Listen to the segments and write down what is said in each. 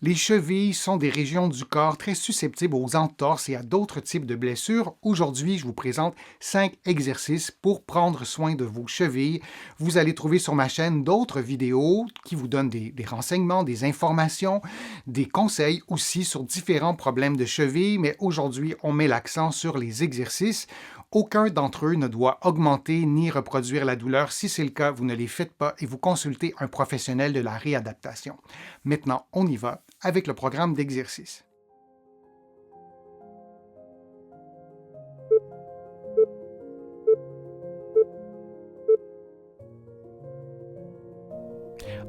Les chevilles sont des régions du corps très susceptibles aux entorses et à d'autres types de blessures. Aujourd'hui, je vous présente 5 exercices pour prendre soin de vos chevilles. Vous allez trouver sur ma chaîne d'autres vidéos qui vous donnent des renseignements, des informations, des conseils aussi sur différents problèmes de cheville, mais aujourd'hui, on met l'accent sur les exercices. Aucun d'entre eux ne doit augmenter ni reproduire la douleur. Si c'est le cas, vous ne les faites pas et vous consultez un professionnel de la réadaptation. Maintenant, on y va avec le programme d'exercice.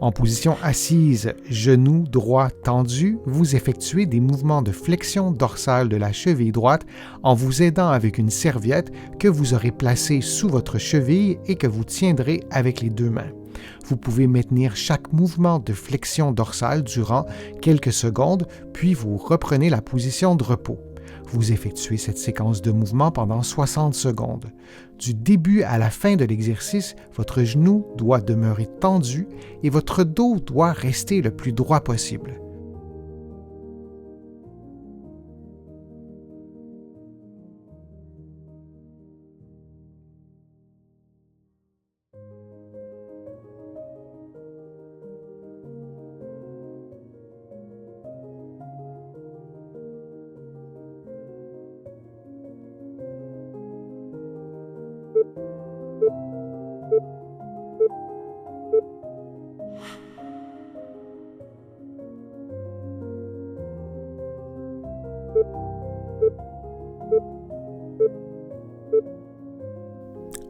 En position assise, genou droit tendu, vous effectuez des mouvements de flexion dorsale de la cheville droite en vous aidant avec une serviette que vous aurez placée sous votre cheville et que vous tiendrez avec les deux mains. Vous pouvez maintenir chaque mouvement de flexion dorsale durant quelques secondes, puis vous reprenez la position de repos. Vous effectuez cette séquence de mouvements pendant 60 secondes. Du début à la fin de l'exercice, votre genou doit demeurer tendu et votre dos doit rester le plus droit possible.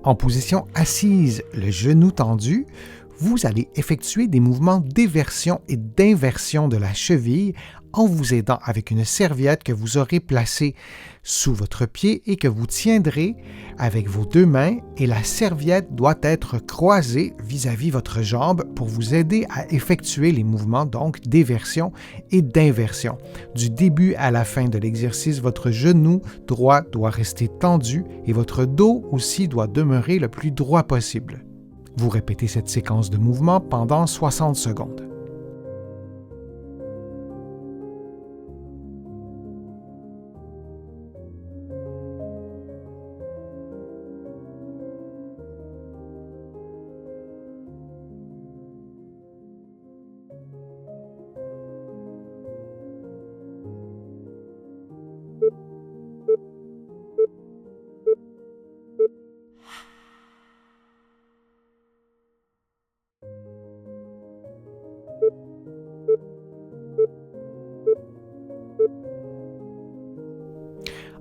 En position assise, le genou tendu, vous allez effectuer des mouvements d'éversion et d'inversion de la cheville en vous aidant avec une serviette que vous aurez placée sous votre pied et que vous tiendrez avec vos deux mains et la serviette doit être croisée vis-à-vis votre jambe pour vous aider à effectuer les mouvements donc d'éversion et d'inversion. Du début à la fin de l'exercice, votre genou droit doit rester tendu et votre dos aussi doit demeurer le plus droit possible. Vous répétez cette séquence de mouvements pendant 60 secondes.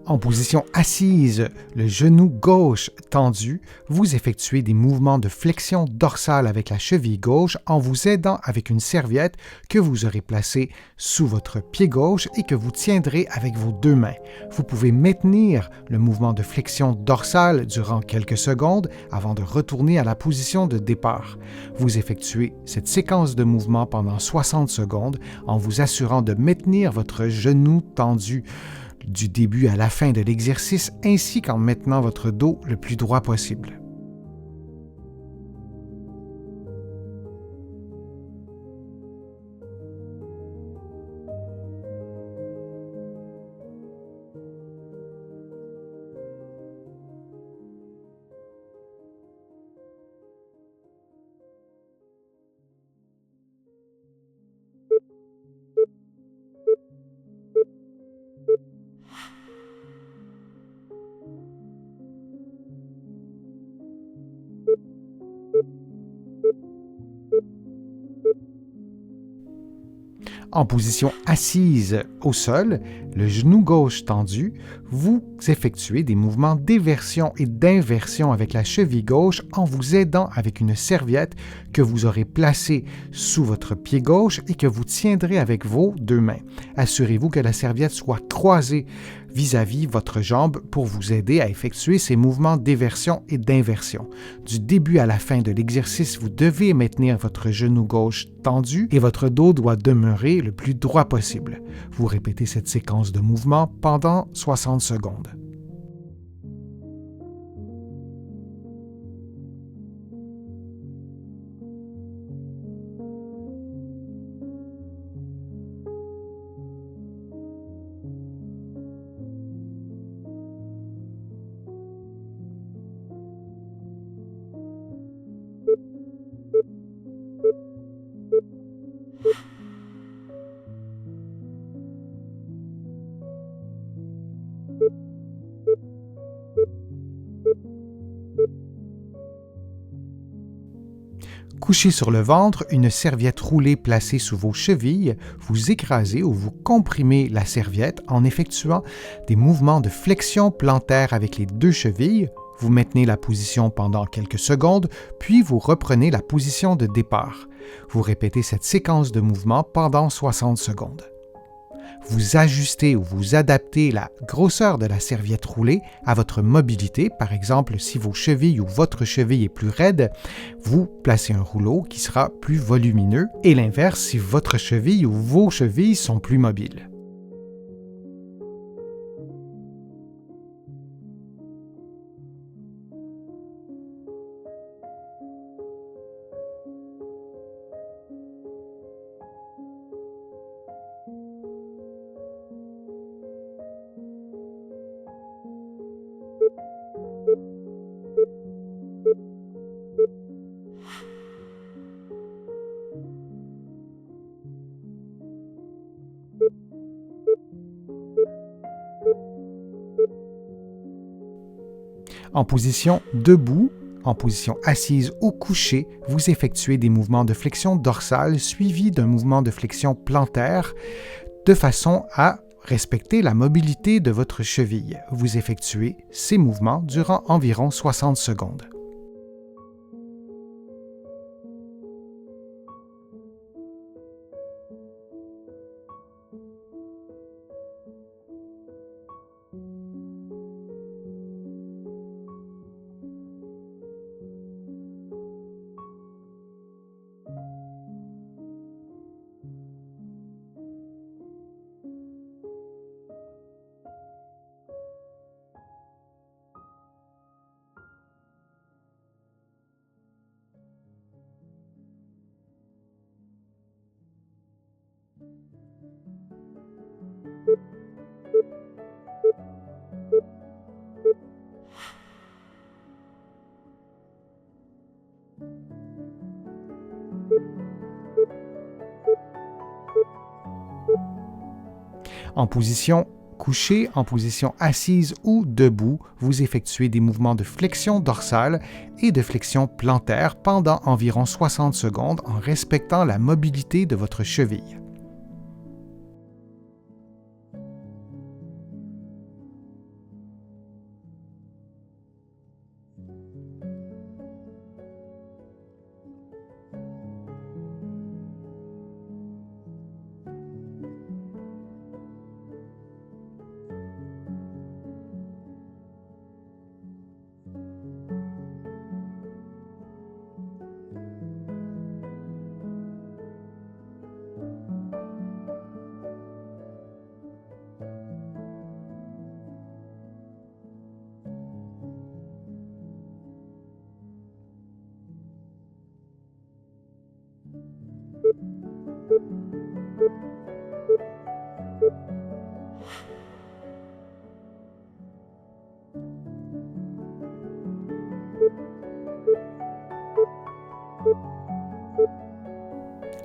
En position assise, le genou gauche tendu, vous effectuez des mouvements de flexion dorsale avec la cheville gauche en vous aidant avec une serviette que vous aurez placée sous votre pied gauche et que vous tiendrez avec vos deux mains. Vous pouvez maintenir le mouvement de flexion dorsale durant quelques secondes avant de retourner à la position de départ. Vous effectuez cette séquence de mouvements pendant 60 secondes en vous assurant de maintenir votre genou tendu du début à la fin de l'exercice ainsi qu'en maintenant votre dos le plus droit possible. En position assise au sol, le genou gauche tendu, vous effectuez des mouvements d'éversion et d'inversion avec la cheville gauche en vous aidant avec une serviette que vous aurez placée sous votre pied gauche et que vous tiendrez avec vos deux mains. Assurez-vous que la serviette soit croisée vis-à-vis votre jambe pour vous aider à effectuer ces mouvements d'éversion et d'inversion. Du début à la fin de l'exercice, vous devez maintenir votre genou gauche tendu et votre dos doit demeurer le plus droit possible. Vous répétez cette séquence de mouvements pendant 60 secondes. Couché sur le ventre, une serviette roulée placée sous vos chevilles, vous écrasez ou vous comprimez la serviette en effectuant des mouvements de flexion plantaire avec les deux chevilles. Vous maintenez la position pendant quelques secondes, puis vous reprenez la position de départ. Vous répétez cette séquence de mouvements pendant 60 secondes. Vous ajustez ou vous adaptez la grosseur de la serviette roulée à votre mobilité. Par exemple, si vos chevilles ou votre cheville est plus raide, vous placez un rouleau qui sera plus volumineux, et l'inverse si votre cheville ou vos chevilles sont plus mobiles. En position debout, en position assise ou couchée, vous effectuez des mouvements de flexion dorsale suivis d'un mouvement de flexion plantaire de façon à respecter la mobilité de votre cheville. Vous effectuez ces mouvements durant environ 60 secondes. En position couchée, en position assise ou debout, vous effectuez des mouvements de flexion dorsale et de flexion plantaire pendant environ 60 secondes en respectant la mobilité de votre cheville.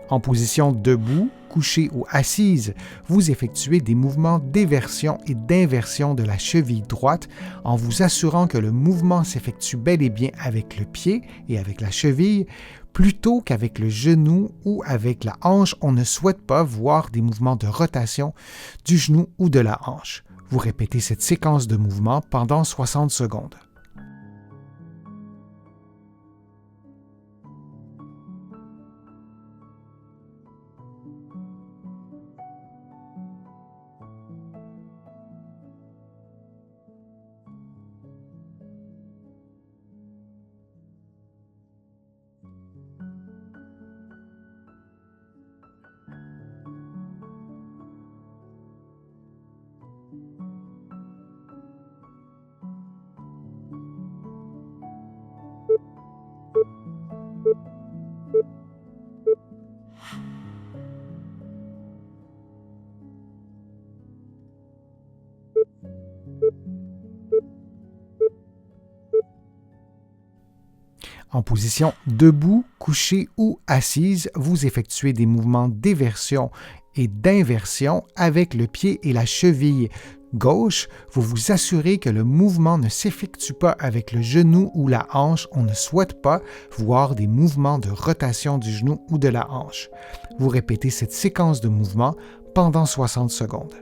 En position debout, couchée ou assise, vous effectuez des mouvements d'éversion et d'inversion de la cheville droite en vous assurant que le mouvement s'effectue bel et bien avec le pied et avec la cheville, plutôt qu'avec le genou ou avec la hanche. On ne souhaite pas voir des mouvements de rotation du genou ou de la hanche. Vous répétez cette séquence de mouvements pendant 60 secondes. En position debout, couchée ou assise, vous effectuez des mouvements d'éversion et d'inversion avec le pied et la cheville. gauche, vous vous assurez que le mouvement ne s'effectue pas avec le genou ou la hanche. On ne souhaite pas voir des mouvements de rotation du genou ou de la hanche. Vous répétez cette séquence de mouvements pendant 60 secondes.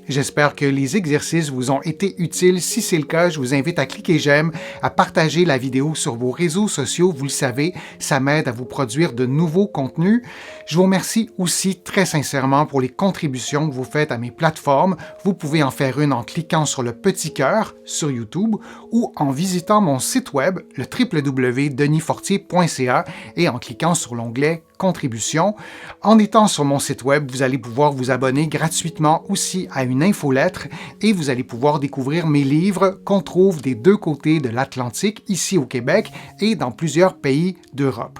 J'espère que les exercices vous ont été utiles. Si c'est le cas, je vous invite à cliquer j'aime, à partager la vidéo sur vos réseaux sociaux. Vous le savez, ça m'aide à vous produire de nouveaux contenus. Je vous remercie aussi très sincèrement pour les contributions que vous faites à mes plateformes. Vous pouvez en faire une en cliquant sur le petit cœur sur YouTube ou en visitant mon site web, le www.denisfortier.ca et en cliquant sur l'onglet Contributions. En étant sur mon site web, vous allez pouvoir vous abonner gratuitement aussi à une infolettre et vous allez pouvoir découvrir mes livres qu'on trouve des deux côtés de l'Atlantique, ici au Québec et dans plusieurs pays d'Europe.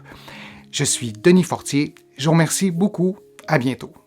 Je suis Denis Fortier. Je vous remercie beaucoup. À bientôt.